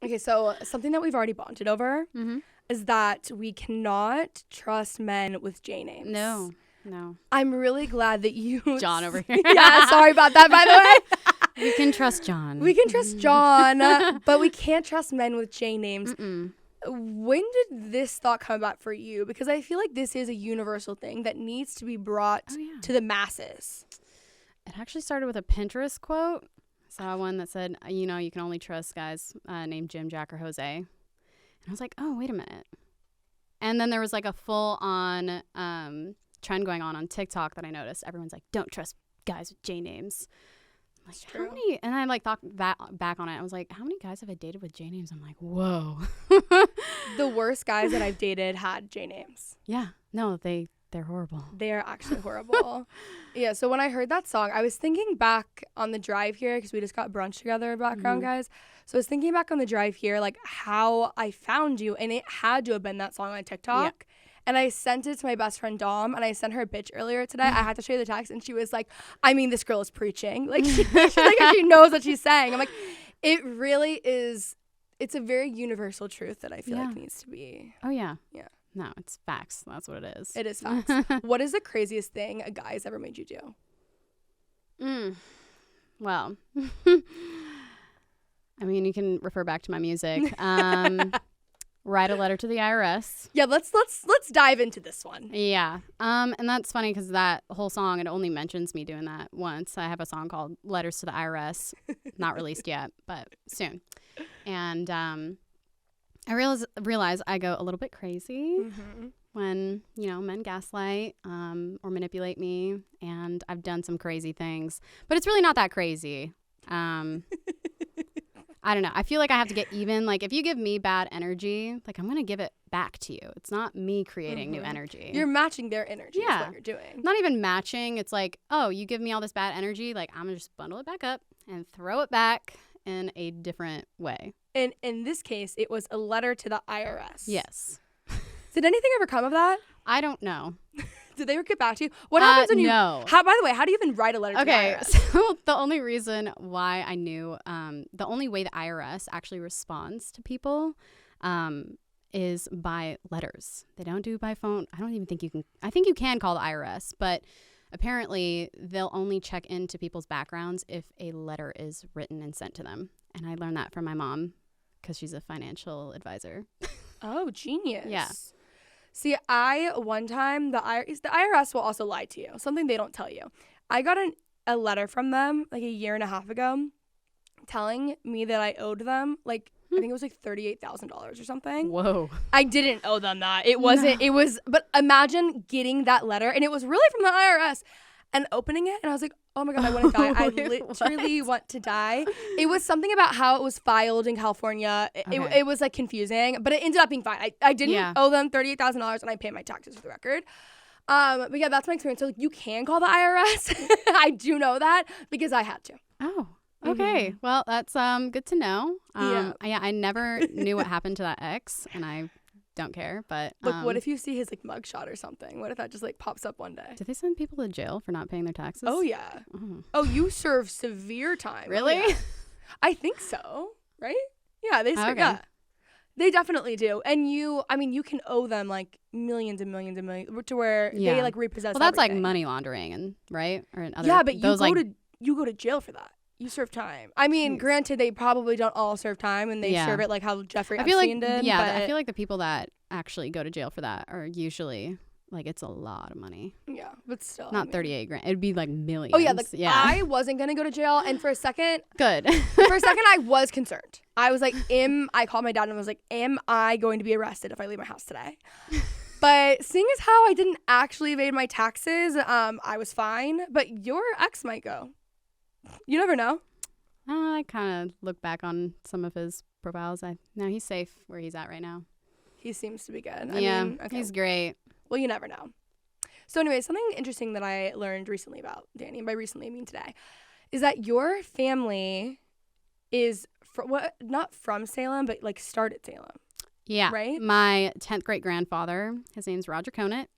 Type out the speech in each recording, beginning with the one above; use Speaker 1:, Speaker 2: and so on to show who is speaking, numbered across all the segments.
Speaker 1: Okay, so something that we've already bonded over is that we cannot trust men with J names.
Speaker 2: No.
Speaker 1: I'm really glad that you...
Speaker 2: John over here.
Speaker 1: Yeah, sorry about that, by the way.
Speaker 2: We can trust John.
Speaker 1: We can trust John, but we can't trust men with J names. When did this thought come about for you? Because I feel like this is a universal thing that needs to be brought to the masses.
Speaker 2: It actually started with a Pinterest quote. I saw one that said, you know, you can only trust guys named Jim, Jack, or Jose. And I was like, oh, wait a minute. And then there was like a full-on trend going on TikTok that I noticed. Everyone's like, don't trust guys with J names. I'm like, how many? And I like thought that back on it. I was like, how many guys have I dated with J names? I'm like, whoa.
Speaker 1: The worst guys that I've dated had J names.
Speaker 2: Yeah. No, they're horrible.
Speaker 1: They are actually horrible. Yeah, so when I heard that song, I was thinking back on the drive here, because we just got brunch together, background guys. So I was thinking back on the drive here, like how I found you, and it had to have been that song on TikTok. Yeah. And I sent it to my best friend Dom, and I sent her a bitch earlier today. I had to show you the text, and she was like, I mean, this girl is preaching. Like, she's like, she knows what she's saying. I'm like, it really is, it's a very universal truth that I feel like needs to be.
Speaker 2: Oh, yeah.
Speaker 1: Yeah.
Speaker 2: No, it's facts. That's what it is.
Speaker 1: It is facts. What is the craziest thing a guy's ever made you do?
Speaker 2: Well, I mean, you can refer back to my music. Write a letter to the IRS.
Speaker 1: Yeah, let's dive into this one.
Speaker 2: Yeah. And that's funny because that whole song, it only mentions me doing that once. I have a song called Letters to the IRS. Not released yet, but soon. And I realize I go a little bit crazy when, you know, men gaslight or manipulate me, and I've done some crazy things, but it's really not that crazy. I don't know. I feel like I have to get even. Like, if you give me bad energy, like, I'm going to give it back to you. It's not me creating new energy.
Speaker 1: You're matching their energy is what you're doing.
Speaker 2: Not even matching. It's like, oh, you give me all this bad energy. Like, I'm going to just bundle it back up and throw it back in a different way.
Speaker 1: And in this case, it was a letter to the IRS.
Speaker 2: Yes.
Speaker 1: Did anything ever come of that?
Speaker 2: I don't know.
Speaker 1: Did they ever get back to you? What happens when you...
Speaker 2: No.
Speaker 1: By the way, how do you even write a letter to the IRS?
Speaker 2: So the only reason why I knew, the only way the IRS actually responds to people is by letters. They don't do by phone. I don't even think you can... I think you can call the IRS, but apparently they'll only check into people's backgrounds if a letter is written and sent to them. And I learned that from my mom because she's a financial advisor.
Speaker 1: Oh, genius.
Speaker 2: Yeah.
Speaker 1: See, one time, the IRS will also lie to you, something they don't tell you. I got a letter from them like a year and a half ago telling me that I owed them like, I think it was like $38,000 or something.
Speaker 2: Whoa.
Speaker 1: I didn't owe them that. It wasn't, it was, but imagine getting that letter, and it was really from the IRS, and opening it, and I was like, oh my God, I want to die. I literally want to die. It was something about how it was filed in California. It was like confusing, but it ended up being fine. I didn't owe them $38,000, and I paid my taxes for the record. But yeah, that's my experience. So like, you can call the IRS. I do know that because I had to.
Speaker 2: Oh, okay. Well, that's good to know. I never knew what happened to that ex, and I don't care. But
Speaker 1: what if you see his like mugshot or something? What if that just like pops up one day?
Speaker 2: Did they send people to jail for not paying their taxes?
Speaker 1: Oh yeah. Oh, you serve severe time.
Speaker 2: Really?
Speaker 1: Oh, yeah. I think so. Right? Yeah, they serve. Okay. Yeah. They definitely do. And you can owe them like millions and millions and millions to where they like repossess.
Speaker 2: Well, that's
Speaker 1: everything.
Speaker 2: like money laundering, and right? Or in other,
Speaker 1: yeah, but you go to jail for that. You serve time. I mean, granted, they probably don't all serve time, and they serve it like how Jeffrey Epstein did.
Speaker 2: Yeah,
Speaker 1: but
Speaker 2: I feel like the people that actually go to jail for that are usually like, it's a lot of money.
Speaker 1: Yeah, but still,
Speaker 2: not 38 grand. It'd be like millions.
Speaker 1: Oh yeah, like I wasn't gonna go to jail, and for a second,
Speaker 2: good.
Speaker 1: For a second, I was concerned. I was like, I called my dad and was like, am I going to be arrested if I leave my house today? But seeing as how I didn't actually evade my taxes, I was fine. But your ex might go. You never know.
Speaker 2: I kind of look back on some of his profiles. No, he's safe where he's at right now.
Speaker 1: He seems to be good.
Speaker 2: I mean, he's great.
Speaker 1: Well, you never know. So anyway, something interesting that I learned recently about Dani, and by recently I mean today, is that your family is not from Salem, but like started Salem.
Speaker 2: Yeah.
Speaker 1: Right?
Speaker 2: My 10th great grandfather, his name's Roger Conant.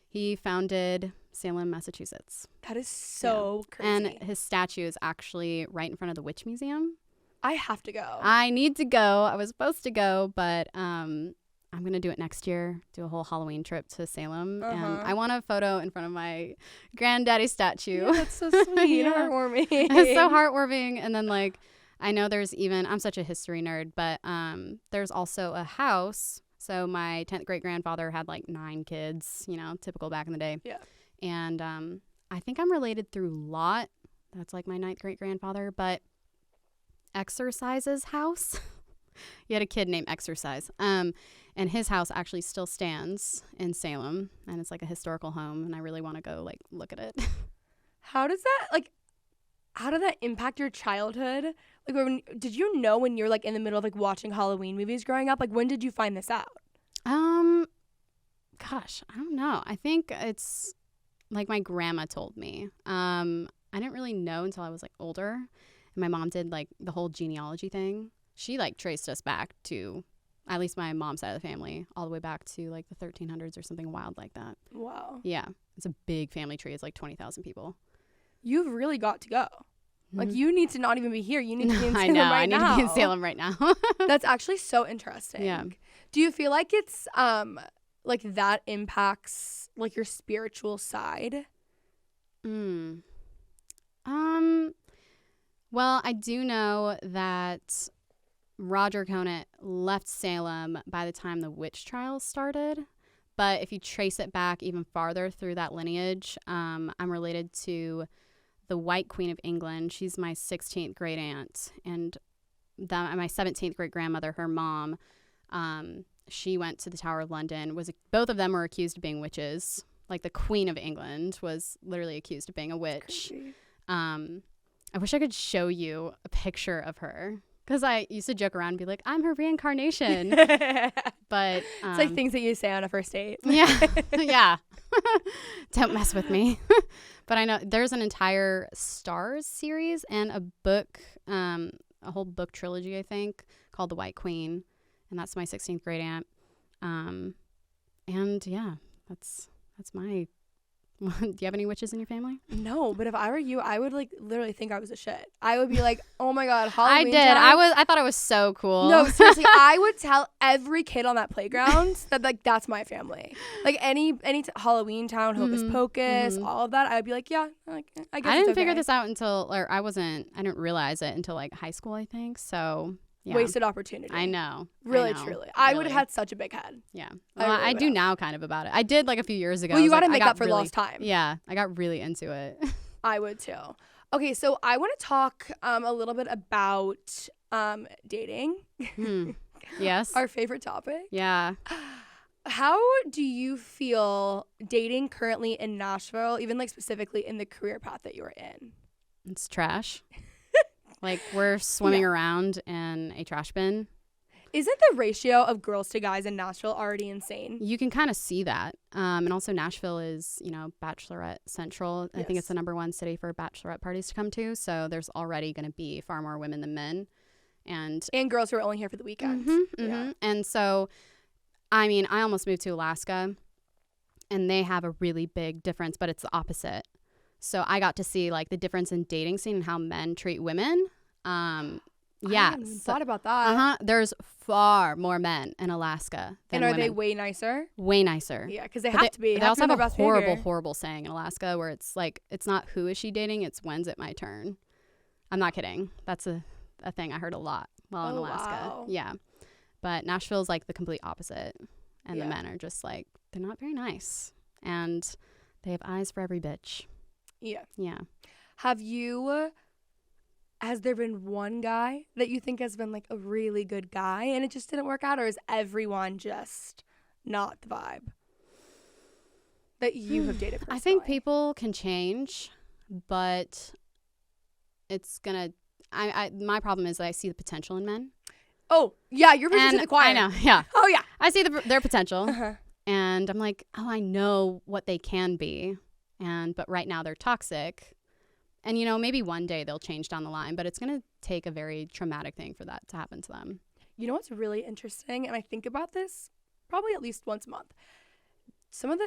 Speaker 2: He founded Salem, Massachusetts.
Speaker 1: That is so crazy.
Speaker 2: And his statue is actually right in front of the Witch Museum.
Speaker 1: I have to go.
Speaker 2: I need to go. I was supposed to go, but I'm going to do it next year, do a whole Halloween trip to Salem. And I want a photo in front of my granddaddy statue.
Speaker 1: Yeah, that's so sweet.
Speaker 2: Yeah.
Speaker 1: Heartwarming.
Speaker 2: It's so heartwarming. And then, like, I know there's even, I'm such a history nerd, but there's also a house. So my 10th great grandfather had like 9 kids, you know, typical back in the day.
Speaker 1: Yeah.
Speaker 2: And I think I'm related through Lot. That's like my 9th great grandfather, but Exercise's house. He had a kid named Exercise. And his house actually still stands in Salem, and it's like a historical home, and I really want to go like look at it.
Speaker 1: How did that impact your childhood? Like, did you know when you're like in the middle of like watching Halloween movies growing up? Like, when did you find this out?
Speaker 2: Gosh, I don't know. I think it's like my grandma told me. I didn't really know until I was like older. And my mom did like the whole genealogy thing. She like traced us back to, at least my mom's side of the family, all the way back to like the 1300s or something wild like that.
Speaker 1: Wow.
Speaker 2: Yeah. It's a big family tree. It's like 20,000 people.
Speaker 1: You've really got to go. Like, you need to not even be here. You need to be in
Speaker 2: I
Speaker 1: Salem
Speaker 2: know.
Speaker 1: right now.
Speaker 2: I need to be in Salem right now.
Speaker 1: That's actually so interesting.
Speaker 2: Yeah.
Speaker 1: Do you feel like it's like that impacts like your spiritual side?
Speaker 2: Well, I do know that Roger Conant left Salem by the time the witch trials started. But if you trace it back even farther through that lineage, I'm related to the White Queen of England. She's my 16th great aunt. And my 17th great grandmother, her mom, she went to the Tower of London. Both of them were accused of being witches. Like the Queen of England was literally accused of being a witch. I wish I could show you a picture of her, because I used to joke around and be like, I'm her reincarnation. But
Speaker 1: it's like things that you say on a first date.
Speaker 2: Yeah. Yeah. Don't mess with me. But I know there's an entire Stars series and a book, a whole book trilogy, I think, called The White Queen. And that's my 16th great aunt. And yeah, that's my... Do you have any witches in your family?
Speaker 1: No, but if I were you, I would like literally think I was a shit. I would be like, oh my God, Halloween
Speaker 2: I did.
Speaker 1: time?
Speaker 2: I thought it was so cool.
Speaker 1: No, seriously, I would tell every kid on that playground that like that's my family. Like any Halloween Town, Hocus Pocus, all of that, I would be like, yeah, like I guess
Speaker 2: I didn't
Speaker 1: it's okay.
Speaker 2: figure this out until, or I didn't realize it until like high school, I think. So yeah.
Speaker 1: Wasted opportunity.
Speaker 2: I know.
Speaker 1: Really, truly. I would have had such a big head.
Speaker 2: Yeah. Well, I do now kind of about it. I did like a few years ago.
Speaker 1: Well, you got to make up for lost time.
Speaker 2: Yeah. I got really into it.
Speaker 1: I would too. Okay, so I want to talk a little bit about dating.
Speaker 2: Yes.
Speaker 1: Our favorite topic.
Speaker 2: Yeah.
Speaker 1: How do you feel dating currently in Nashville, even like specifically in the career path that you're in?
Speaker 2: It's trash. Like, we're swimming around in a trash bin.
Speaker 1: Isn't the ratio of girls to guys in Nashville already insane?
Speaker 2: You can kind of see that. And also Nashville is, bachelorette central. I think it's the #1 city for bachelorette parties to come to. So there's already going to be far more women than men. And
Speaker 1: girls who are only here for the weekends. Yeah.
Speaker 2: And so, I mean, I almost moved to Alaska. And they have a really big difference, but it's the opposite. So I got to see like the difference in dating scene and how men treat women.
Speaker 1: I hadn't even thought about that.
Speaker 2: There's far more men in Alaska than
Speaker 1: women. And are
Speaker 2: women.
Speaker 1: they way nicer?
Speaker 2: Way nicer.
Speaker 1: Yeah, because they have to be.
Speaker 2: They also have a horrible saying in Alaska where it's like, it's not who is she dating, it's when's it my turn. I'm not kidding. That's a thing I heard a lot while in Alaska.
Speaker 1: Wow.
Speaker 2: Yeah. But Nashville's like the complete opposite. And the men are just like, they're not very nice. And they have eyes for every bitch.
Speaker 1: Yeah.
Speaker 2: Yeah.
Speaker 1: Has there been one guy that you think has been like a really good guy and it just didn't work out, or is everyone just not the vibe that you have dated personally?
Speaker 2: I think people can change, but it's gonna. My problem is that I see the potential in men.
Speaker 1: Oh yeah, you're preaching to the choir.
Speaker 2: I know. Yeah.
Speaker 1: Oh yeah.
Speaker 2: I see their potential, and I'm like, oh, I know what they can be, but right now they're toxic. And, maybe one day they'll change down the line, but it's going to take a very traumatic thing for that to happen to them.
Speaker 1: You know what's really interesting? And I think about this probably at least once a month. Some of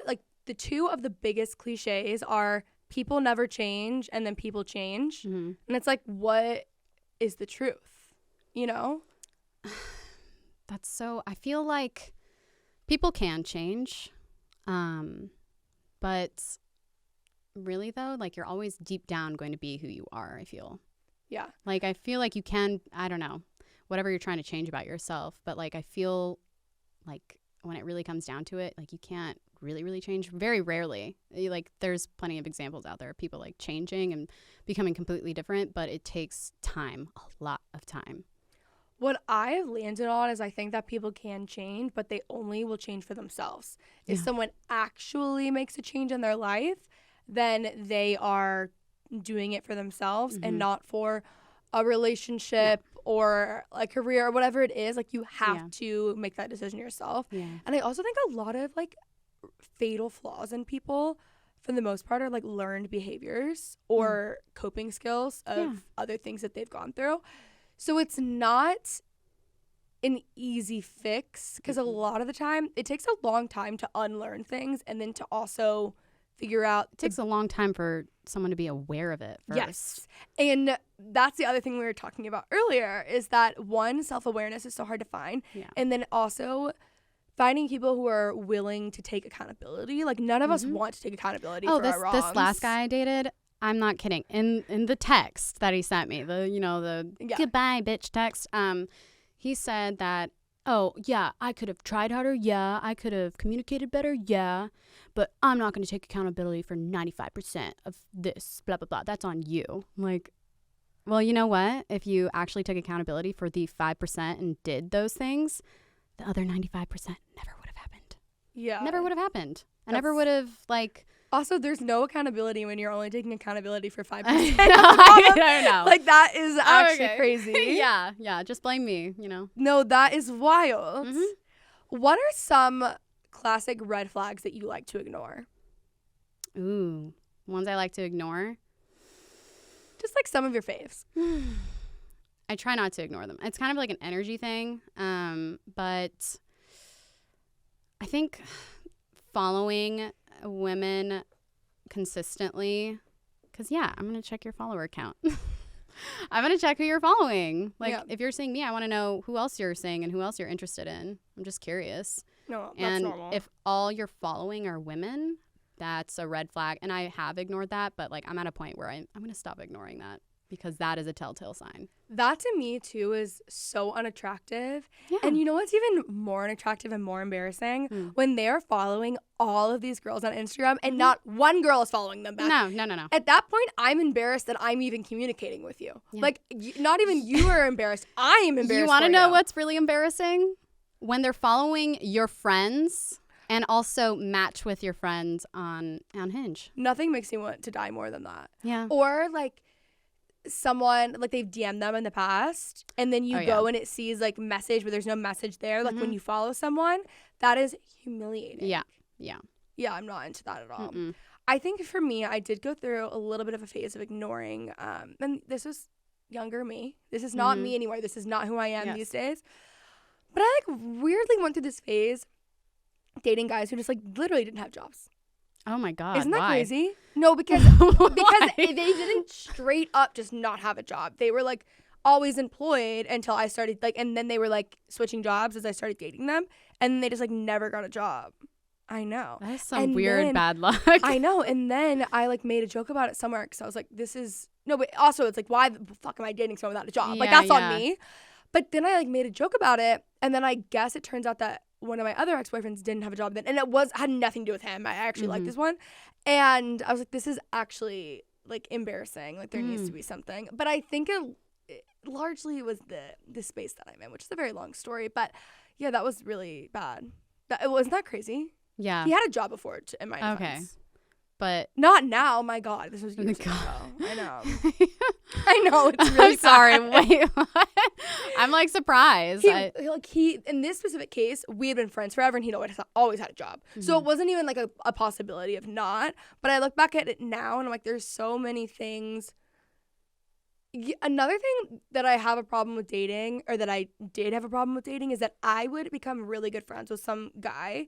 Speaker 1: the two of the biggest cliches are people never change and then people change. And it's like, what is the truth? you know?
Speaker 2: That's so, I feel like people can change. But really though, like you're always deep down going to be who you are, I feel.
Speaker 1: Yeah.
Speaker 2: Like I feel like you can, I don't know, whatever you're trying to change about yourself, but like I feel like when it really comes down to it, like you can't really change very rarely. Like there's plenty of examples out there of people like changing and becoming completely different, but it takes time, a lot of time.
Speaker 1: What I've landed on is I think that people can change, but they only will change for themselves. If someone actually makes a change in their life, then they are doing it for themselves and not for a relationship or a career or whatever it is. Like, you have to make that decision yourself.
Speaker 2: Yeah.
Speaker 1: And I also think a lot of, like, fatal flaws in people, for the most part, are, like, learned behaviors or coping skills of other things that they've gone through. So it's not an easy fix, because a lot of the time it takes a long time to unlearn things and then to also figure out.
Speaker 2: It takes a long time for someone to be aware of it first.
Speaker 1: Yes. And that's the other thing we were talking about earlier, is that one, self-awareness is so hard to find. Yeah. And then also finding people who are willing to take accountability. Like, none of us want to take accountability for our wrongs.
Speaker 2: This last guy I dated, I'm not kidding. In the text that he sent me, the goodbye bitch text, he said that, oh yeah, I could have tried harder, yeah, I could have communicated better, yeah, but I'm not going to take accountability for 95% of this, blah blah blah. That's on you. I'm like, well, you know what? If you actually took accountability for the 5% and did those things, the other 95% never would have happened. Yeah, never would have happened. I never would have, like.
Speaker 1: Also, there's no accountability when you're only taking accountability for 5%.
Speaker 2: I don't know.
Speaker 1: Like, that is actually crazy.
Speaker 2: Yeah. Just blame me,
Speaker 1: No, that is wild. Mm-hmm. What are some classic red flags that you like to ignore?
Speaker 2: Ooh, ones I like to ignore?
Speaker 1: Just like some of your faves.
Speaker 2: I try not to ignore them. It's kind of like an energy thing, but I think following women consistently, because I'm gonna check your follower count. I'm gonna check who you're following. Like, if you're seeing me, I want to know who else you're seeing and who else you're interested in. I'm just curious.
Speaker 1: No, that's normal.
Speaker 2: If all you're following are women, that's a red flag. And I have ignored that, but like I'm at a point where I'm gonna stop ignoring that, because that is a telltale sign.
Speaker 1: That to me too is so unattractive. Yeah. And you know what's even more unattractive and more embarrassing? When they're following all of these girls on Instagram and not one girl is following them back.
Speaker 2: No.
Speaker 1: At that point, I'm embarrassed that I'm even communicating with you. Yeah. Like, not even you are embarrassed. I am embarrassed.
Speaker 2: You want to know what's really embarrassing? When they're following your friends and also match with your friends on Hinge.
Speaker 1: Nothing makes me want to die more than that.
Speaker 2: Yeah.
Speaker 1: Or like someone, like they've DM'd them in the past and then you go and it sees like message but there's no message there. Like when you follow someone, that is humiliating.
Speaker 2: Yeah,
Speaker 1: I'm not into that at all. I think for me, I did go through a little bit of a phase of ignoring, and this was younger me. This is not me anymore. This is not who I am these days. But I like weirdly went through this phase dating guys who just like literally didn't have jobs.
Speaker 2: Oh my God.
Speaker 1: Isn't that
Speaker 2: why?
Speaker 1: crazy? No, because they didn't straight up just not have a job. They were like always employed until I started like, and then they were like switching jobs as I started dating them, and they just like never got a job. I know.
Speaker 2: That's some weird bad luck.
Speaker 1: I know. And then I like made a joke about it somewhere because I was like, this is no, but also it's like, why the fuck am I dating someone without a job? Like that's on me. But then I like made a joke about it, and then I guess it turns out that one of my other ex-boyfriends didn't have a job then, and it had nothing to do with him. I actually like this one, and I was like, this is actually like embarrassing. Like there needs to be something. But I think it largely was the space that I'm in, which is a very long story. But yeah, that was really bad. Wasn't that crazy?
Speaker 2: Yeah,
Speaker 1: he had a job before in my defense.
Speaker 2: But
Speaker 1: not now. My God, this was years ago. I know. I know. It's really
Speaker 2: I'm sorry. Wait, what? I'm like surprised.
Speaker 1: He in this specific case, we had been friends forever, and he'd always had a job. So it wasn't even like a possibility of not. But I look back at it now, and I'm like, there's so many things. Another thing that I have a problem with dating, or that I did have a problem with dating, is that I would become really good friends with some guy.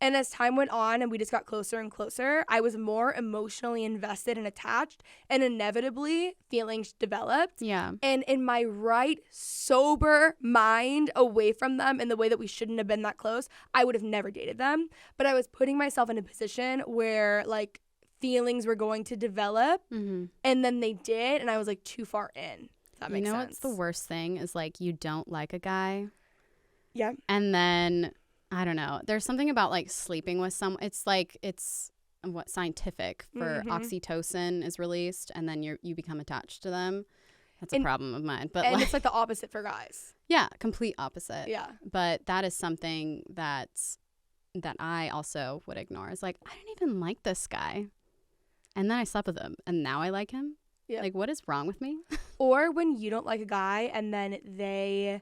Speaker 1: And as time went on and we just got closer and closer, I was more emotionally invested and attached, and inevitably feelings developed.
Speaker 2: Yeah.
Speaker 1: And in my right, sober mind, away from them in the way that we shouldn't have been that close, I would have never dated them. But I was putting myself in a position where, like, feelings were going to develop, and then they did, and I was, like, too far in. If that makes sense.
Speaker 2: What's the worst thing is, like, you don't like a guy.
Speaker 1: Yeah.
Speaker 2: And then, I don't know, there's something about, like, sleeping with someone. It's like, it's what scientific for oxytocin is released, and then you become attached to them. That's a problem of mine. But
Speaker 1: and it's like the opposite for guys.
Speaker 2: Yeah, complete opposite.
Speaker 1: Yeah.
Speaker 2: But that is something that I also would ignore. It's like, I didn't even like this guy. And then I slept with him, and now I like him. Yeah. Like, what is wrong with me?
Speaker 1: Or when you don't like a guy, and then they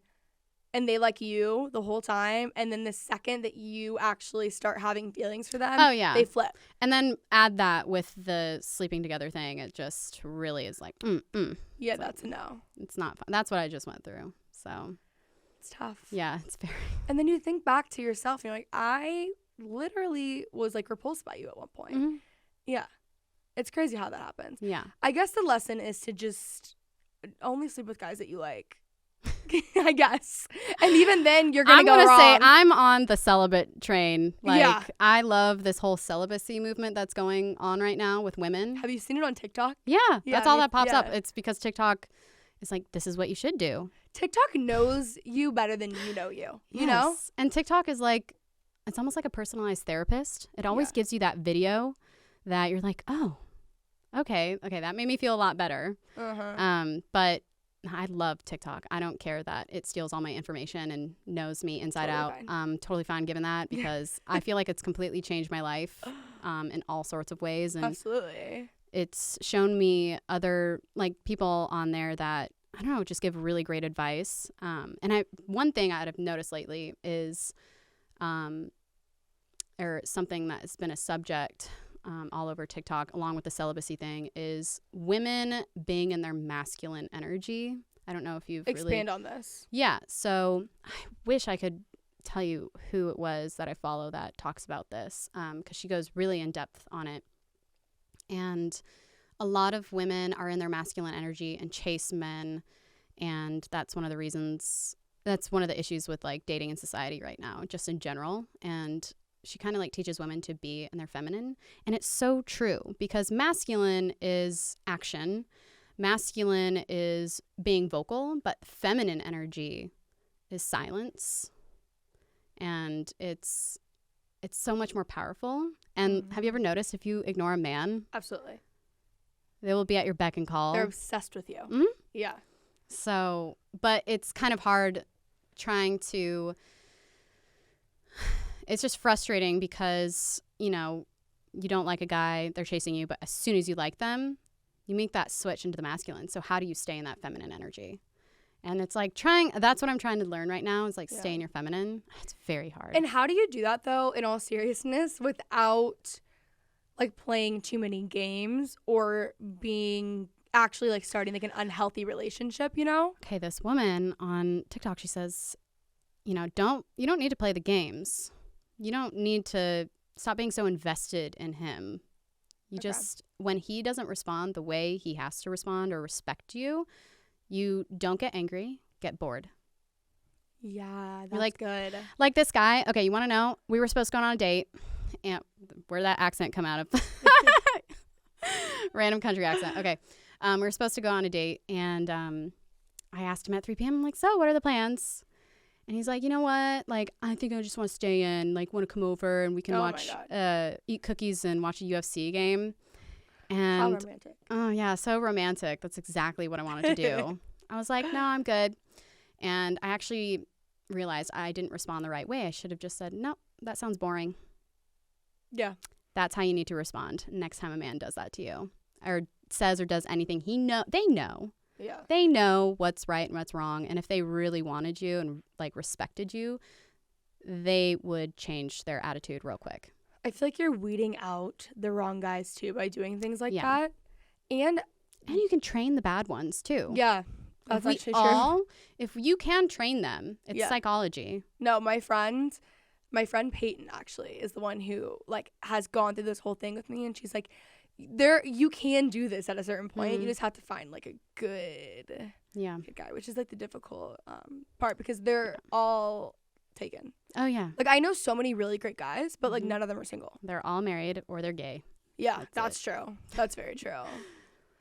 Speaker 1: like you the whole time, and then the second that you actually start having feelings for them, they flip.
Speaker 2: And then add that with the sleeping together thing. It just really is like,
Speaker 1: Yeah,
Speaker 2: it's
Speaker 1: that's
Speaker 2: like,
Speaker 1: a no.
Speaker 2: It's not fun. That's what I just went through. So
Speaker 1: it's tough.
Speaker 2: Yeah, it's very.
Speaker 1: And then you think back to yourself, and you're like, I literally was, like, repulsed by you at one point.
Speaker 2: Mm-hmm.
Speaker 1: Yeah. It's crazy how that happens.
Speaker 2: Yeah.
Speaker 1: I guess the lesson is to just only sleep with guys that you like. I guess. And even then, you're going to go wrong.
Speaker 2: I'm going to say I'm on the celibate train. Like, I love this whole celibacy movement that's going on right now with women.
Speaker 1: Have you seen it on TikTok?
Speaker 2: Yeah. That's all that pops up. It's because TikTok is like, this is what you should do.
Speaker 1: TikTok knows you better than you know you. You know?
Speaker 2: And TikTok is like, it's almost like a personalized therapist. It always gives you that video that you're like, oh, okay, that made me feel a lot better. But I love TikTok. I don't care that it steals all my information and knows me inside out. I'm totally fine given that, because I feel like it's completely changed my life in all sorts of ways. And
Speaker 1: absolutely.
Speaker 2: It's shown me other, like, people on there that, I don't know, just give really great advice. And one thing I've noticed lately is, or something that has been a subject all over TikTok, along with the celibacy thing, is women being in their masculine energy. I don't know if you've
Speaker 1: expand on this.
Speaker 2: Yeah. So I wish I could tell you who it was that I follow that talks about this, because she goes really in depth on it. And a lot of women are in their masculine energy and chase men. And that's one of the reasons, that's one of the issues with, like, dating in society right now, just in general. And she kind of, like, teaches women to be in their feminine. And it's so true, because masculine is action. Masculine is being vocal, but feminine energy is silence. And it's so much more powerful. And have you ever noticed, if you ignore a man?
Speaker 1: Absolutely.
Speaker 2: They will be at your beck and call.
Speaker 1: They're obsessed with you.
Speaker 2: Mm-hmm.
Speaker 1: Yeah.
Speaker 2: So, but it's kind of hard trying to... It's just frustrating because, you know, you don't like a guy, they're chasing you, but as soon as you like them, you make that switch into the masculine. So how do you stay in that feminine energy? And it's like that's what I'm trying to learn right now, is like stay in your feminine. It's very hard.
Speaker 1: And how do you do that, though, in all seriousness, without, like, playing too many games or being actually, like, starting, like, an unhealthy relationship, you know?
Speaker 2: Okay, this woman on TikTok, she says, you know, you don't need to play the games. You don't need to stop being so invested in him. You just, when he doesn't respond the way he has to respond or respect you, you don't get angry, get bored.
Speaker 1: Yeah, that's good.
Speaker 2: Like this guy, okay, you want to know? We were supposed to go on a date. And where'd that accent come out of? Random country accent. Okay. We were supposed to go on a date, and I asked him at 3 p.m., I'm like, so what are the plans? And he's like, you know what? Like, I think I just want to stay in, like, want to come over and we can eat cookies and watch a UFC game. And
Speaker 1: how romantic.
Speaker 2: Oh, yeah, so romantic. That's exactly what I wanted to do. I was like, no, I'm good. And I actually realized I didn't respond the right way. I should have just said, no, that sounds boring.
Speaker 1: Yeah.
Speaker 2: That's how you need to respond next time a man does that to you, or says or does anything. They know.
Speaker 1: Yeah.
Speaker 2: They know what's right and what's wrong. And if they really wanted you and, like, respected you, they would change their attitude real quick.
Speaker 1: I feel like you're weeding out the wrong guys, too, by doing things like that. And
Speaker 2: you can train the bad ones, too.
Speaker 1: Yeah. That's actually true.
Speaker 2: If you can train them, it's psychology.
Speaker 1: No, my friend, my friend Peyton actually is the one who like has gone through this whole thing with me, and she's like, you can do this at a certain point. You just have to find like a good guy, which is like the difficult part, because they're all taken.
Speaker 2: Oh yeah.
Speaker 1: Like I know so many really great guys, but like none of them are single.
Speaker 2: They're all married or they're gay.
Speaker 1: Yeah, that's true. That's very true.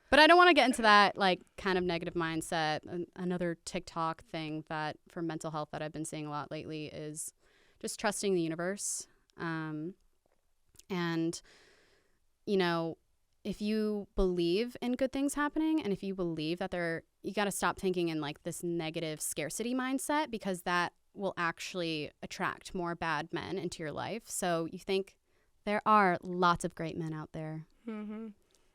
Speaker 2: But I don't want to get into that like kind of negative mindset. Another TikTok thing that for mental health that I've been seeing a lot lately is just trusting the universe. And, you know, if you believe in good things happening, and if you believe that you got to stop thinking in like this negative scarcity mindset, because that will actually attract more bad men into your life. So you think there are lots of great men out there.
Speaker 1: Mm-hmm.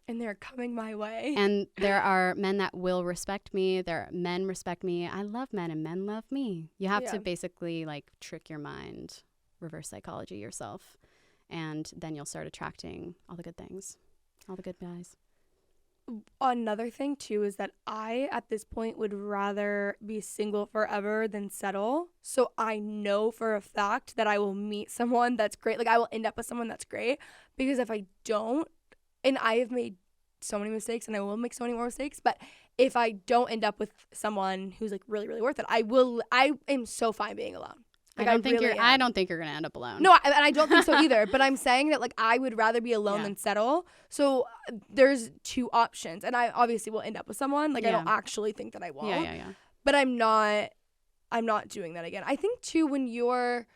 Speaker 1: And they're coming my way.
Speaker 2: And there are men that will respect me. Men respect me. I love men and men love me. You have to basically like trick your mind, reverse psychology yourself. And then you'll start attracting all the good things, all the good guys.
Speaker 1: Another thing too is that I at this point would rather be single forever than settle. So I know for a fact that I will meet someone that's great. Like I will end up with someone that's great, because if I don't, and I have made so many mistakes and I will make so many more mistakes, but if I don't end up with someone who's like really, really worth it, I am so fine being alone. Like,
Speaker 2: I don't think you're gonna end up alone.
Speaker 1: No, and I don't think so either. But I'm saying that like I would rather be alone than settle. So there's two options, and I obviously will end up with someone. Like I don't actually think that I won't.
Speaker 2: Yeah.
Speaker 1: But I'm not doing that again. I think too, when you're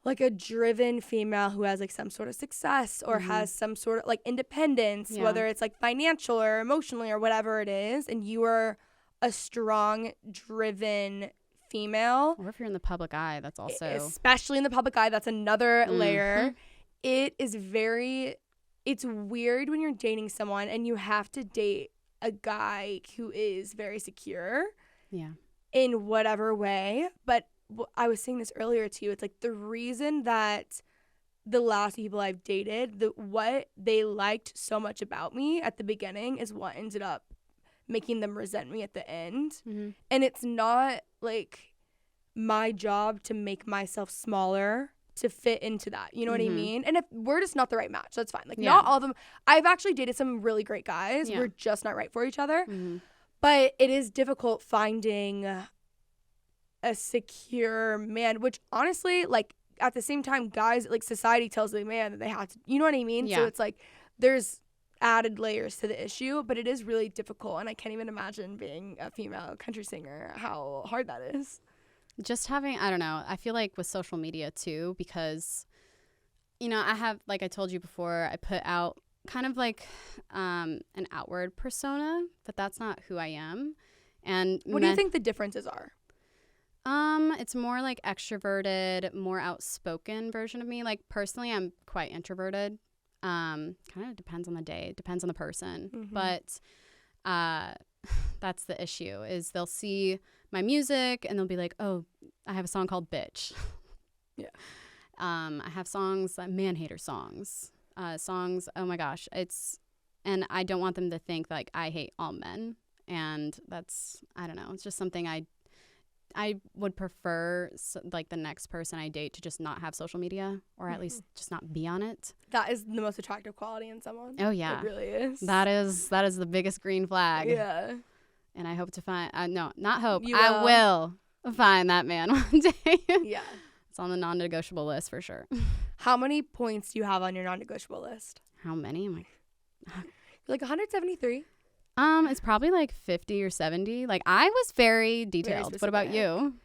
Speaker 1: like a driven female who has like some sort of success or has some sort of like independence, whether it's like financial or emotionally or whatever it is, and you are a strong, driven female,
Speaker 2: or if you're in the public eye, that's also,
Speaker 1: especially in the public eye, that's another layer. It's weird when you're dating someone and you have to date a guy who is very secure in whatever way. But I was saying this earlier too, it's like the reason that the last people I've dated, what they liked so much about me at the beginning is what ended up making them resent me at the end. And it's not like my job to make myself smaller to fit into that, you know what I mean? And if we're just not the right match, that's fine. Like not all of them. I've actually dated some really great guys. We're just not right for each other. But it is difficult finding a secure man, which honestly, like at the same time, guys, like society tells the man that they have to, you know what I mean? So it's like there's added layers to the issue, but it is really difficult, and I can't even imagine being a female country singer, how hard that is.
Speaker 2: Just having, I don't know, I feel like with social media too, because, you know, I have, like I told you before, I put out kind of like an outward persona, but that's not who I am. And
Speaker 1: what do you think the differences are?
Speaker 2: It's more like extroverted, more outspoken version of me. Like personally, I'm quite introverted. Kind of depends on the day, depends on the person. But that's the issue, is they'll see my music and they'll be like, oh, I have a song called Bitch. I have songs, man-hater songs. Songs, oh my gosh. And I don't want them to think like I hate all men. And that's, I don't know, it's just something I would prefer like the next person I date to just not have social media, or at least just not be on it.
Speaker 1: That is the most attractive quality in someone.
Speaker 2: Oh yeah,
Speaker 1: it really is.
Speaker 2: That is the biggest green flag.
Speaker 1: Yeah.
Speaker 2: And I hope to find no, not hope. I will find that man one day.
Speaker 1: Yeah.
Speaker 2: It's on the non-negotiable list for sure.
Speaker 1: How many points do you have on your non-negotiable list?
Speaker 2: How many am I?
Speaker 1: Like 173.
Speaker 2: It's probably like 50 or 70. Like I was very detailed. What about you?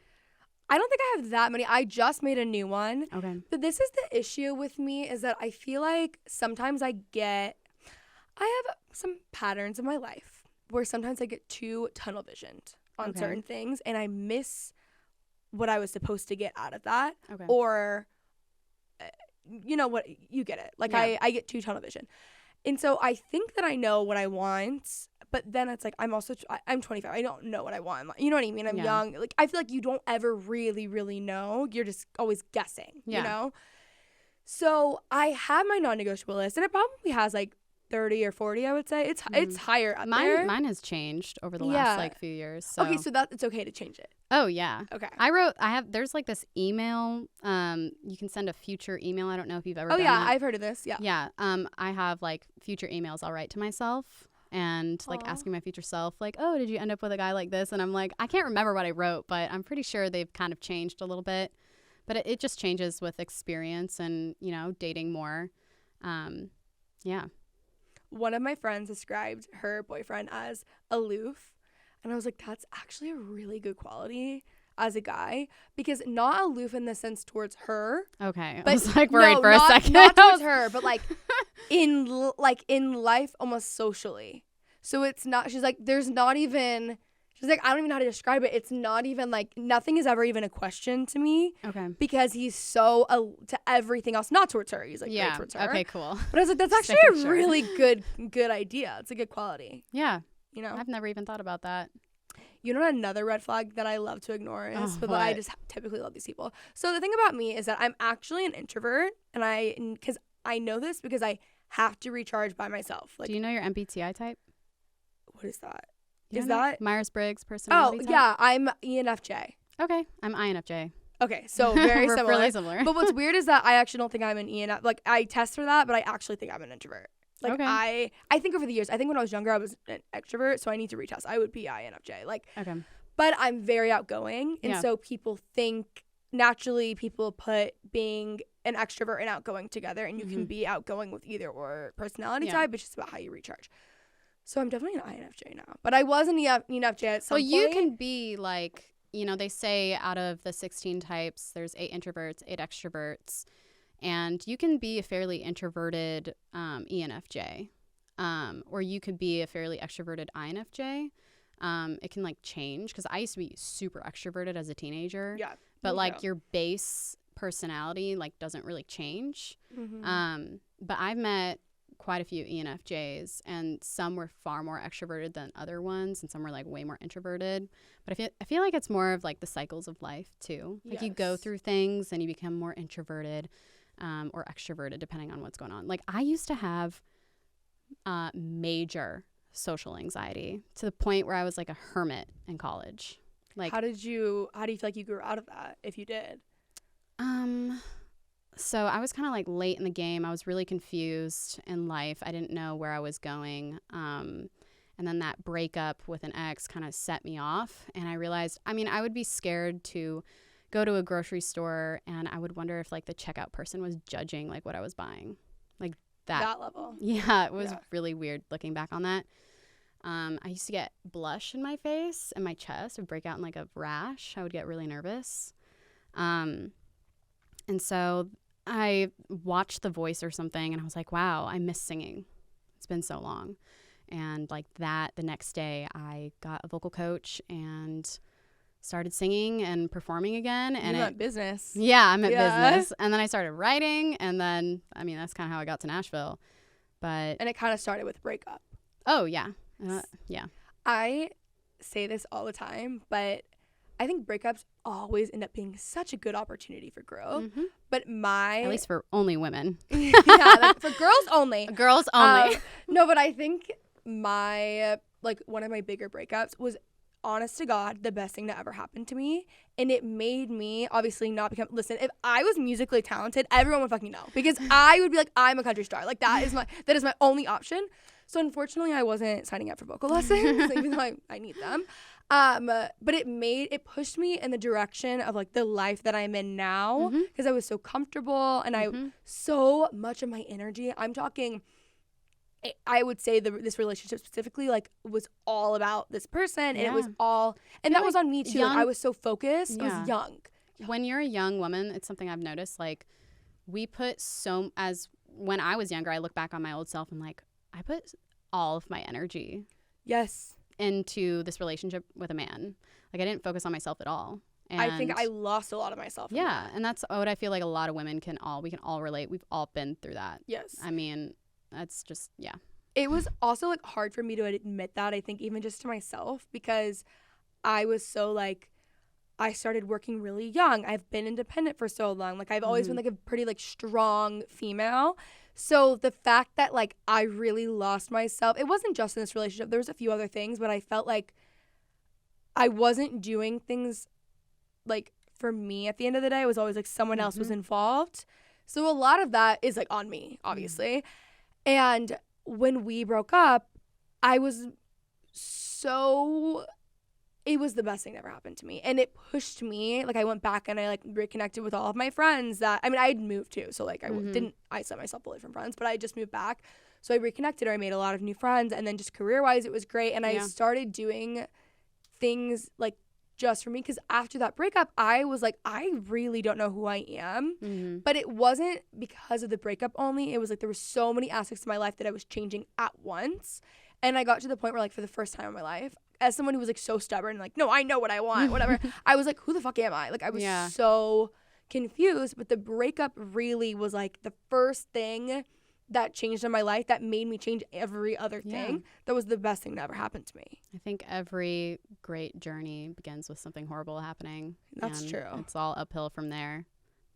Speaker 1: I don't think I have that many. I just made a new one.
Speaker 2: Okay.
Speaker 1: But this is the issue with me, is that I feel like sometimes I have some patterns in my life where sometimes I get too tunnel visioned on certain things, and I miss what I was supposed to get out of that.
Speaker 2: Okay.
Speaker 1: Or, you know what, you get it. Like I get too tunnel vision. And so I think that I know what I want, but then it's like I'm 25. I don't know what I want. You know what I mean? I'm young. Like I feel like you don't ever really, really know. You're just always guessing, you know? So I have my non-negotiable list, and it probably has like 30 or 40, I would say. It's higher up there.
Speaker 2: Mine has changed over the last like few years. So.
Speaker 1: Okay, so it's okay to change it.
Speaker 2: Oh yeah.
Speaker 1: Okay.
Speaker 2: There's like this email. You can send a future email. I don't know if you've ever done
Speaker 1: that.
Speaker 2: that.
Speaker 1: I've heard of this. Yeah.
Speaker 2: Yeah. I have like future emails I'll write to myself and like asking my future self like, oh, did you end up with a guy like this? And I'm like, I can't remember what I wrote, but I'm pretty sure they've kind of changed a little bit. But it just changes with experience and, you know, dating more. Yeah.
Speaker 1: One of my friends described her boyfriend as aloof. And I was like, that's actually a really good quality as a guy. Because not aloof in the sense towards her.
Speaker 2: Okay.
Speaker 1: But
Speaker 2: I was like worried for a second.
Speaker 1: Not towards her, but like in life, almost socially. So it's not, she's like, there's not even... She's like, I don't even know how to describe it. It's not even like, nothing is ever even a question to me.
Speaker 2: Okay.
Speaker 1: Because he's so to everything else. Not towards her. He's like, great towards her.
Speaker 2: Okay, cool.
Speaker 1: But I was like, that's actually a really good idea. It's a good quality.
Speaker 2: Yeah.
Speaker 1: You know?
Speaker 2: I've never even thought about that.
Speaker 1: You know what another red flag that I love to ignore is? But I just typically love these people. So the thing about me is that I'm actually an introvert. And because I know this because I have to recharge by myself. Like,
Speaker 2: do you know your MBTI type?
Speaker 1: What is that?
Speaker 2: Is that Myers-Briggs personality type?
Speaker 1: Yeah, I'm ENFJ.
Speaker 2: Okay, I'm INFJ.
Speaker 1: Okay, so very
Speaker 2: We're
Speaker 1: similar.
Speaker 2: really similar.
Speaker 1: But what's weird is that I actually don't think I'm an ENFJ. Like, I test for that, but I actually think I'm an introvert. Like, okay. I think over the years, I think when I was younger, I was an extrovert, so I need to retest. I would be INFJ. Like, okay. But I'm very outgoing, and so people think, naturally, people put being an extrovert and outgoing together, and you can be outgoing with either or personality type. It's just about how you recharge. So I'm definitely an INFJ now. But I was an ENFJ at some point.
Speaker 2: Well, you can be like, you know, they say out of the 16 types, there's 8 introverts, 8 extroverts. And you can be a fairly introverted ENFJ. Or you could be a fairly extroverted INFJ. It can like change. Because I used to be super extroverted as a teenager. Yeah. But like your base personality like doesn't really change. But I've met quite a few ENFJs, and some were far more extroverted than other ones, and some were like way more introverted. But I feel like it's more of like the cycles of life too. Like you go through things and you become more introverted or extroverted depending on what's going on. Like I used to have major social anxiety to the point where I was like a hermit in college. Like
Speaker 1: how do you feel like you grew out of that, if you did?
Speaker 2: So I was kind of like late in the game. I was really confused in life. I didn't know where I was going. And then that breakup with an ex kind of set me off. And I realized, I mean, I would be scared to go to a grocery store and I would wonder if like the checkout person was judging like what I was buying. Like that level. Yeah, it was really weird looking back on that. I used to get blush in my face and my chest would break out in like a rash. I would get really nervous. And so I watched The Voice or something and I was like, wow, I miss singing. It's been so long. And like that, the next day I got a vocal coach and started singing and performing again. And
Speaker 1: I'm at business.
Speaker 2: Yeah, I'm at business. And then I started writing. And then, I mean, that's kind of how I got to Nashville. And
Speaker 1: it kind of started with breakup.
Speaker 2: Oh, yeah. Yeah.
Speaker 1: I say this all the time, but I think breakups always end up being such a good opportunity for growth. But at
Speaker 2: least for only women.
Speaker 1: Like for girls only.
Speaker 2: Girls only.
Speaker 1: No, but I think one of my bigger breakups was, honest to God, the best thing that ever happened to me. And it made me obviously not become, listen, if I was musically talented, everyone would fucking know. Because I would be like, I'm a country star. Like that is my only option. So unfortunately I wasn't signing up for vocal lessons, even though I need them. But it pushed me in the direction of like the life that I'm in now, because I was so comfortable and so much of my energy, I'm talking, I would say this relationship specifically like was all about this person, and it was all, and that was on me too. Like, I was so focused. I was young.
Speaker 2: When you're a young woman, it's something I've noticed. Like we put when I was younger, I look back on my old self and like I put all of my energy. Yes. Into this relationship with a man. Like I didn't focus on myself at all. And
Speaker 1: I think I lost a lot of myself.
Speaker 2: And that's what I feel like a lot of women we can all relate. We've all been through that.
Speaker 1: Yes.
Speaker 2: I mean, that's just,
Speaker 1: It was also like hard for me to admit that, I think, even just to myself, because I was so like, I started working really young. I've been independent for so long. Like I've always been like a pretty like strong female. So the fact that like I really lost myself, it wasn't just in this relationship. There was a few other things, but I felt like I wasn't doing things like for me at the end of the day. It was always like someone else was involved. So a lot of that is like on me, obviously. And when we broke up, I was so, it was the best thing that ever happened to me. And it pushed me, like I went back and I like reconnected with all of my friends that, I mean, I had moved too. So like I didn't isolate myself fully from friends, but I just moved back. So I reconnected or I made a lot of new friends. And then just career-wise, it was great. And I started doing things like just for me, because after that breakup, I was like, I really don't know who I am. But it wasn't because of the breakup only. It was like there were so many aspects of my life that I was changing at once. And I got to the point where like for the first time in my life, as someone who was like so stubborn, like, no, I know what I want, whatever, I was like, who the fuck am I? Like I was so confused. But the breakup really was like the first thing that changed in my life, that made me change every other thing. That was the best thing that ever happened to me.
Speaker 2: I think every great journey begins with something horrible happening.
Speaker 1: That's true.
Speaker 2: It's all uphill from there.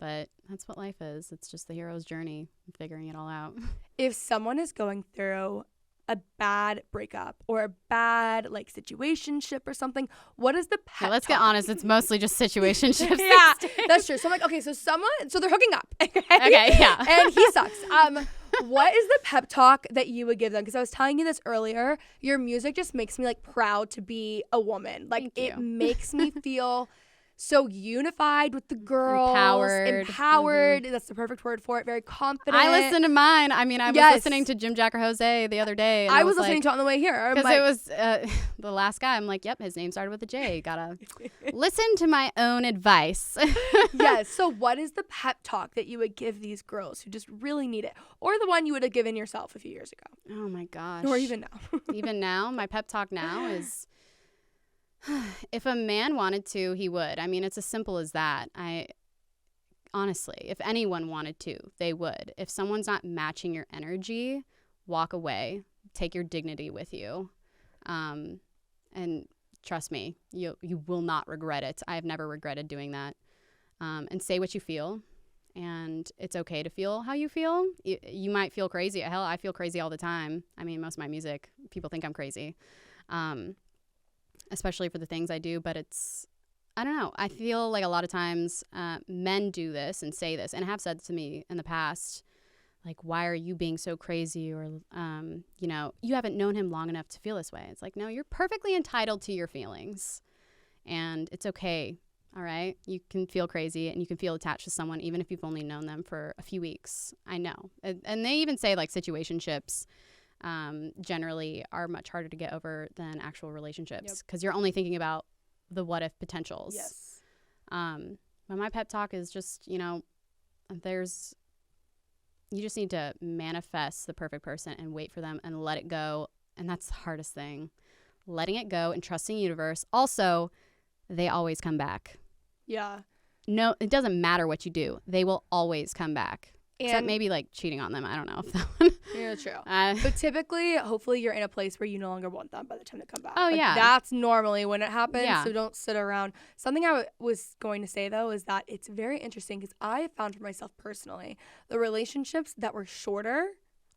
Speaker 2: But that's what life is. It's just the hero's journey, figuring it all out.
Speaker 1: If someone is going through a bad breakup or a bad like situationship or something, what is the pep
Speaker 2: let's
Speaker 1: talk?
Speaker 2: get honest, it's mostly just situationships.
Speaker 1: Yeah, that's true. So I'm like, okay, so they're hooking up.
Speaker 2: Okay, yeah.
Speaker 1: And he sucks. What is the pep talk that you would give them? Because I was telling you this earlier, your music just makes me like proud to be a woman. Like it makes me feel so unified with the girls. Empowered. That's the perfect word for it. Very confident.
Speaker 2: I listened to mine. I mean, I was listening to Jim Jacker Jose the other day. And
Speaker 1: I was listening to it on the way here.
Speaker 2: Because it was the last guy. I'm like, yep, his name started with a J. Gotta listen to my own advice.
Speaker 1: Yes. So what is the pep talk that you would give these girls who just really need it? Or the one you would have given yourself a few years ago?
Speaker 2: Oh, my gosh.
Speaker 1: Or even now.
Speaker 2: Even now? My pep talk now is... if a man wanted to, he would. I mean, it's as simple as that. Honestly, if anyone wanted to, they would. If someone's not matching your energy, walk away. Take your dignity with you. And trust me, you will not regret it. I have never regretted doing that. And say what you feel. And it's okay to feel how you feel. You might feel crazy. Hell, I feel crazy all the time. I mean, most of my music, people think I'm crazy. Especially for the things I do, but I don't know. I feel like a lot of times men do this and say this and have said to me in the past, like, why are you being so crazy? Or, you haven't known him long enough to feel this way. It's like, no, you're perfectly entitled to your feelings and it's okay. All right. You can feel crazy and you can feel attached to someone, even if you've only known them for a few weeks. I know. And they even say like situationships generally are much harder to get over than actual relationships because you're only thinking about the what if potentials.
Speaker 1: Yes.
Speaker 2: But my pep talk is just, you just need to manifest the perfect person and wait for them and let it go. And that's the hardest thing. Letting it go and trusting the universe. Also, they always come back.
Speaker 1: Yeah.
Speaker 2: No, it doesn't matter what you do. They will always come back. Except maybe like cheating on them. I don't know if that one.
Speaker 1: Yeah, true. But typically, hopefully you're in a place where you no longer want them by the time they come back.
Speaker 2: Oh,
Speaker 1: like,
Speaker 2: yeah.
Speaker 1: That's normally when it happens.
Speaker 2: Yeah.
Speaker 1: So don't sit around. Something I was going to say, though, is that it's very interesting because I have found for myself personally, the relationships that were shorter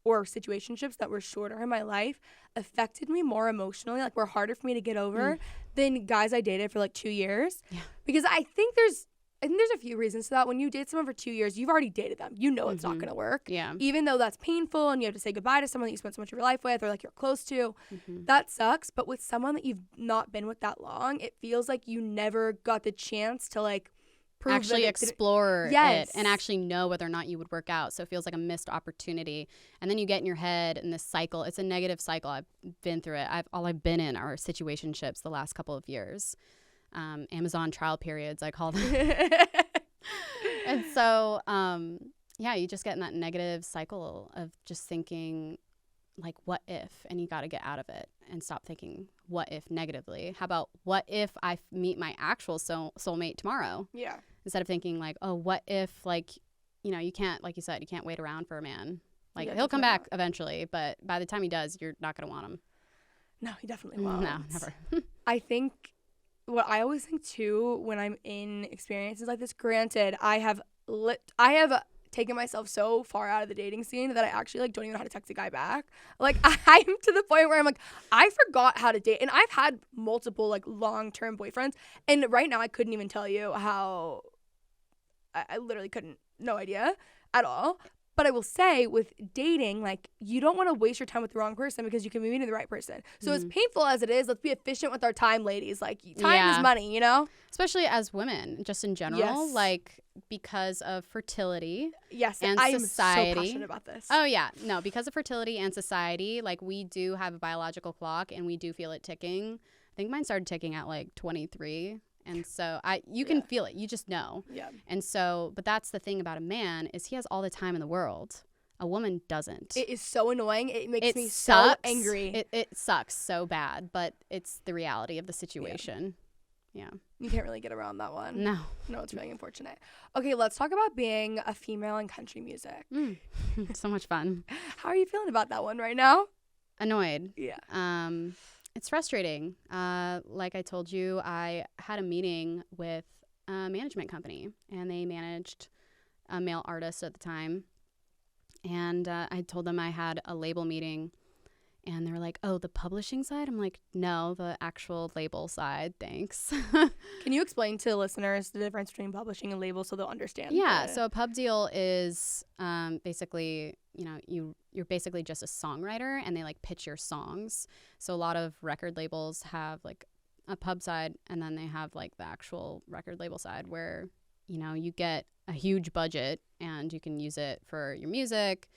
Speaker 1: or situationships that were shorter in my life affected me more emotionally, like were harder for me to get over than guys I dated for like 2 years. Yeah. Because I think there's a few reasons to that. When you date someone for 2 years, you've already dated them. You know it's not going to work.
Speaker 2: Yeah.
Speaker 1: Even though that's painful and you have to say goodbye to someone that you spent so much of your life with or like you're close to, that sucks. But with someone that you've not been with that long, it feels like you never got the chance to like prove
Speaker 2: actually
Speaker 1: that
Speaker 2: explore it and actually know whether or not you would work out. So it feels like a missed opportunity. And then you get in your head in this cycle. It's a negative cycle. I've been through it. All I've been in are situationships the last couple of years. Amazon trial periods, I call them. And so, you just get in that negative cycle of just thinking, like, what if? And you got to get out of it and stop thinking, what if negatively? How about, what if I meet my actual soulmate tomorrow?
Speaker 1: Yeah.
Speaker 2: Instead of thinking, like, oh, what if, like, you can't, like you said, you can't wait around for a man. Like, he'll come back eventually, but by the time he does, you're not going to want him.
Speaker 1: No, he definitely won't.
Speaker 2: No, never.
Speaker 1: I think what I always think too when I'm in experiences like this, granted, I have taken myself so far out of the dating scene that I actually like don't even know how to text a guy back. Like I'm to the point where I'm like, I forgot how to date. And I've had multiple like long-term boyfriends. And right now I couldn't even tell you how I literally couldn't, no idea at all. But I will say with dating, like you don't want to waste your time with the wrong person because you can be meeting the right person. So as painful as it is, let's be efficient with our time, ladies. Like time is money, you know?
Speaker 2: Especially as women, just in general, like because of fertility and
Speaker 1: I'm
Speaker 2: society.
Speaker 1: So passionate about this.
Speaker 2: Oh yeah, no, because of fertility and society, like we do have a biological clock and we do feel it ticking. I think mine started ticking at like 23. And so you can feel it. You just know.
Speaker 1: Yeah.
Speaker 2: And so, but that's the thing about a man is he has all the time in the world. A woman doesn't.
Speaker 1: It is so annoying. It makes me
Speaker 2: sucks.
Speaker 1: so angry.
Speaker 2: It sucks so bad, but it's the reality of the situation. Yeah.
Speaker 1: You can't really get around that one.
Speaker 2: No,
Speaker 1: it's really unfortunate. Okay, let's talk about being a female in country music.
Speaker 2: So much fun.
Speaker 1: How are you feeling about that one right now?
Speaker 2: Annoyed.
Speaker 1: Yeah.
Speaker 2: It's frustrating. Like I told you, I had a meeting with a management company, and they managed a male artist at the time. And I told them I had a label meeting, and they were like, oh, the publishing side? I'm like, no, the actual label side, thanks.
Speaker 1: Can you explain to listeners the difference between publishing and label so they'll understand?
Speaker 2: Yeah, so a pub deal is basically, you know, you're basically just a songwriter, and they like pitch your songs. So a lot of record labels have like a pub side, and then they have like the actual record label side where, you know, you get a huge budget and you can use it for your music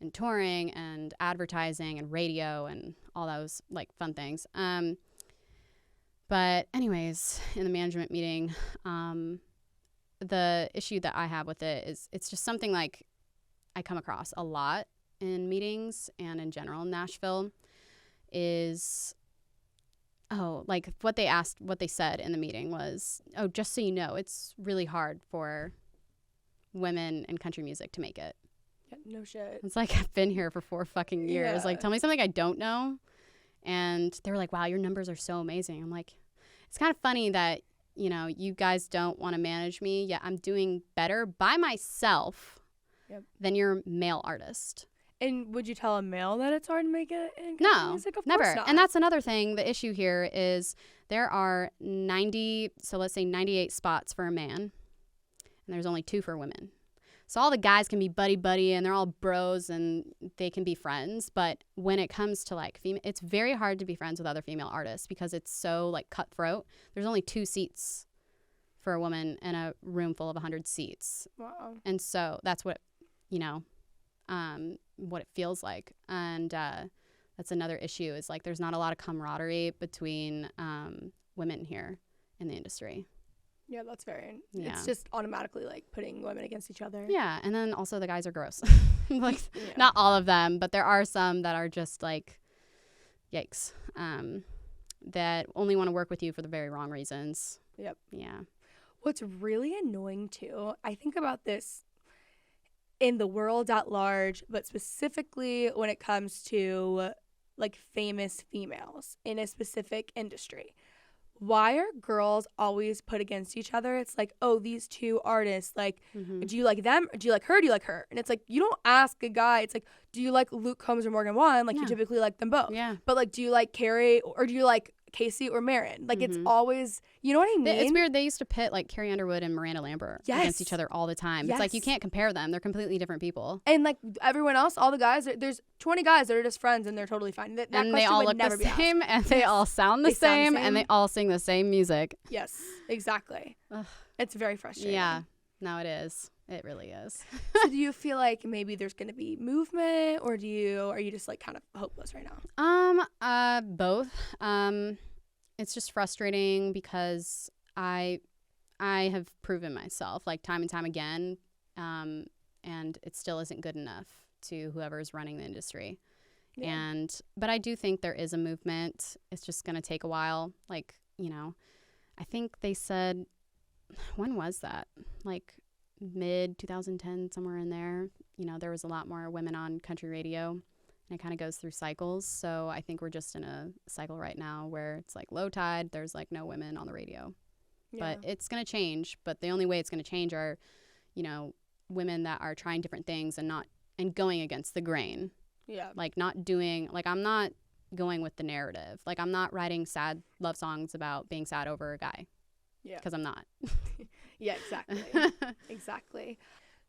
Speaker 2: and touring and advertising and radio and all those like fun things. But anyways, in the management meeting, the issue that I have with it is it's just something like I come across a lot in meetings and in general in Nashville is, like what they said in the meeting was, oh, just so you know, it's really hard for women in country music to make it.
Speaker 1: Yeah, no shit.
Speaker 2: It's like I've been here for 4 fucking years. Like, tell me something I don't know. And they were like, wow, your numbers are so amazing. I'm like, it's kind of funny that, you know, you guys don't want to manage me. Yeah, I'm doing better by myself than your male artist.
Speaker 1: And would you tell a male that it's hard to make it in
Speaker 2: country
Speaker 1: music? Of
Speaker 2: never.
Speaker 1: course not.
Speaker 2: And that's another thing. The issue here is there are 98 spots for a man, and there's only 2 for women. So all the guys can be buddy and they're all bros and they can be friends. But when it comes to like female, it's very hard to be friends with other female artists because it's so like cutthroat. There's only 2 seats for a woman in a room full of 100 seats.
Speaker 1: Wow.
Speaker 2: And so that's what, you know, what it feels like. And that's another issue is like there's not a lot of camaraderie between women here in the industry.
Speaker 1: Yeah, that's very. Yeah. It's just automatically like putting women against each other.
Speaker 2: Yeah, and then also the guys are gross. Like not all of them, but there are some that are just like, yikes, that only want to work with you for the very wrong reasons.
Speaker 1: Yep.
Speaker 2: Yeah.
Speaker 1: What's really annoying too, I think about this in the world at large, but specifically when it comes to like famous females in a specific industry. Why are girls always put against each other? It's like, oh, these 2 artists, like, do you like them? Or do you like her? Do you like her? And it's like, you don't ask a guy. It's like, do you like Luke Combs or Morgan Wallen? Like, you typically like them both.
Speaker 2: Yeah.
Speaker 1: But, like, do you like Carrie or do you like Casey or Marin? Like, it's always, you know what I mean?
Speaker 2: It's weird. They used to pit, like, Carrie Underwood and Miranda Lambert against each other all the time. Yes. It's like, you can't compare them. They're completely different people.
Speaker 1: And, like, everyone else, all the guys, there's 20 guys that are just friends and they're totally fine. That
Speaker 2: and they all look the same, and they all sound the same, and they all sing the same music.
Speaker 1: Yes, exactly. Ugh. It's very frustrating.
Speaker 2: Yeah, no, it is. It really is.
Speaker 1: So do you feel like maybe there's going to be movement, or are you just like kind of hopeless right now?
Speaker 2: Both. It's just frustrating because I have proven myself like time and time again, and it still isn't good enough to whoever's running the industry. Yeah. But I do think there is a movement. It's just going to take a while. Like, you know, I think they said, when was that? Like mid 2010, somewhere in there. You know, there was a lot more women on country radio, and it kind of goes through cycles. So I think we're just in a cycle right now where it's like low tide. There's like no women on the radio. Yeah. But it's going to change. But the only way it's going to change are, you know, women that are trying different things and going against the grain.
Speaker 1: Yeah.
Speaker 2: Like not doing, like I'm not going with the narrative. Like I'm not writing sad love songs about being sad over a guy.
Speaker 1: Yeah.
Speaker 2: Because I'm not.
Speaker 1: Yeah, exactly. Exactly.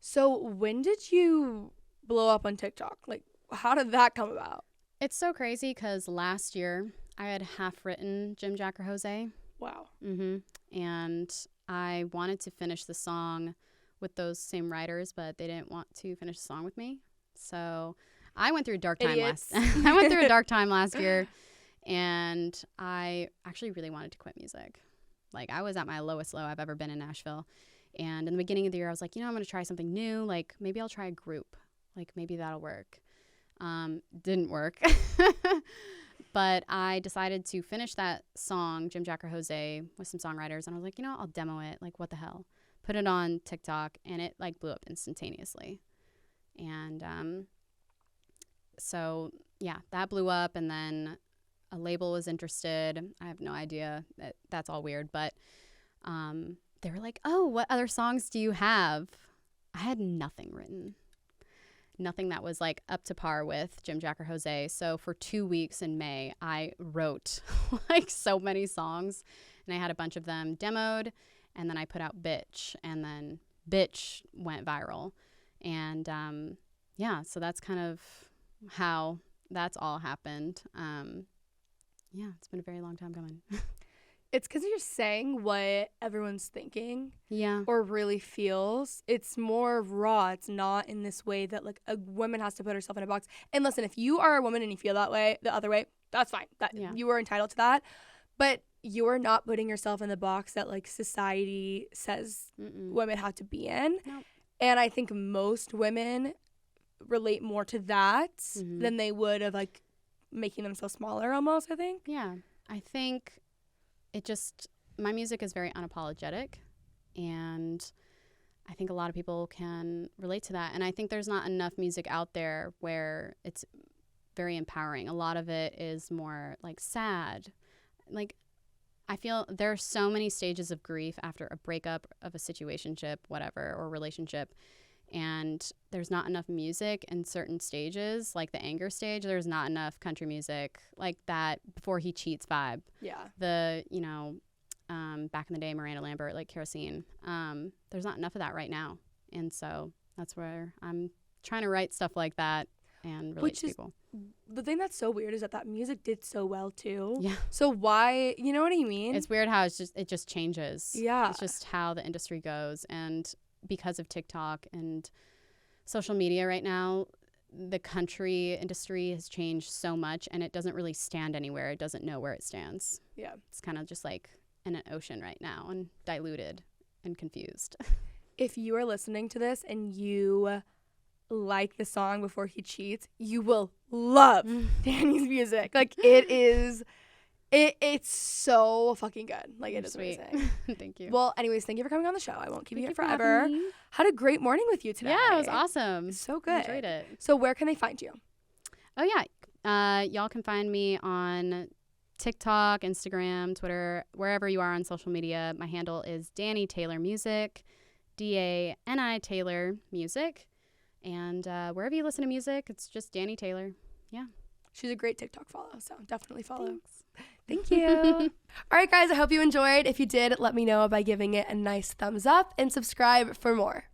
Speaker 1: So when did you blow up on TikTok? Like, how did that come about?
Speaker 2: It's so crazy because last year I had half written Jim Jack or Jose.
Speaker 1: Wow.
Speaker 2: And I wanted to finish the song with those same writers, but they didn't want to finish the song with me. So I went through a dark time I went through a dark time last year, and I actually really wanted to quit music. Like I was at my lowest low I've ever been in Nashville. And in the beginning of the year, I was like, I'm going to try something new. Like maybe I'll try a group. Like maybe that'll work. Didn't work. But I decided to finish that song, Jim Jack or Jose, with some songwriters. And I was like, I'll demo it. Like, what the hell? Put it on TikTok, and it, like, blew up instantaneously. And so, yeah, that blew up. And then a label was interested. I have no idea. That's all weird. But they were like, oh, what other songs do you have? I had nothing written. Nothing that was like up to par with Jim Jack or Jose. So for 2 weeks in May, I wrote like so many songs, and I had a bunch of them demoed, and then I put out Bitch, and then Bitch went viral. And yeah, so that's kind of how that's all happened. Yeah, it's been a very long time coming.
Speaker 1: It's because you're saying what everyone's thinking.
Speaker 2: Yeah.
Speaker 1: Or really feels. It's more raw. It's not in this way that like a woman has to put herself in a box. And listen, if you are a woman and you feel that way, the other way, that's fine. You are entitled to that. But you're not putting yourself in the box that like society says women have to be in.
Speaker 2: Nope.
Speaker 1: And I think most women relate more to that than they would of like making themselves smaller almost, I think.
Speaker 2: Yeah. I think my music is very unapologetic, and I think a lot of people can relate to that. And I think there's not enough music out there where it's very empowering. A lot of it is more like sad. Like I feel there are so many stages of grief after a breakup of a situationship, whatever, or relationship. And there's not enough music in certain stages, like the anger stage. There's not enough country music like that before he cheats vibe.
Speaker 1: Yeah.
Speaker 2: The, back in the day, Miranda Lambert, like Kerosene. There's not enough of that right now. And so that's where I'm trying to write stuff like that and relate to people.
Speaker 1: The thing that's so weird is that music did so well too.
Speaker 2: Yeah.
Speaker 1: So why, you know what I mean?
Speaker 2: It's weird how it just changes.
Speaker 1: Yeah.
Speaker 2: It's just how the industry goes. And because of TikTok and social media right now, the country industry has changed so much, and it doesn't really stand anywhere. It doesn't know where it stands.
Speaker 1: Yeah.
Speaker 2: It's kind of just like in an ocean right now and diluted and confused.
Speaker 1: If you are listening to this and you like the song Before He Cheats, you will love Dani's music. Like it's so fucking good. Like it is
Speaker 2: sweet.
Speaker 1: amazing.
Speaker 2: Thank you.
Speaker 1: Well, anyways, thank you for coming on the show. I won't keep you here
Speaker 2: for
Speaker 1: forever.
Speaker 2: having me.
Speaker 1: Had a great morning with you today.
Speaker 2: Yeah, it was awesome.
Speaker 1: So good.
Speaker 2: I enjoyed it.
Speaker 1: So where can they find you?
Speaker 2: Oh yeah. Y'all can find me on TikTok, Instagram, Twitter, wherever you are on social media. My handle is Dani Taylor Music, Dani Taylor Music. And wherever you listen to music, it's just Dani Taylor. Yeah.
Speaker 1: She's a great TikTok follow, so definitely follow.
Speaker 2: Thanks.
Speaker 1: Thank you. All right, guys, I hope you enjoyed. If you did, let me know by giving it a nice thumbs up and subscribe for more.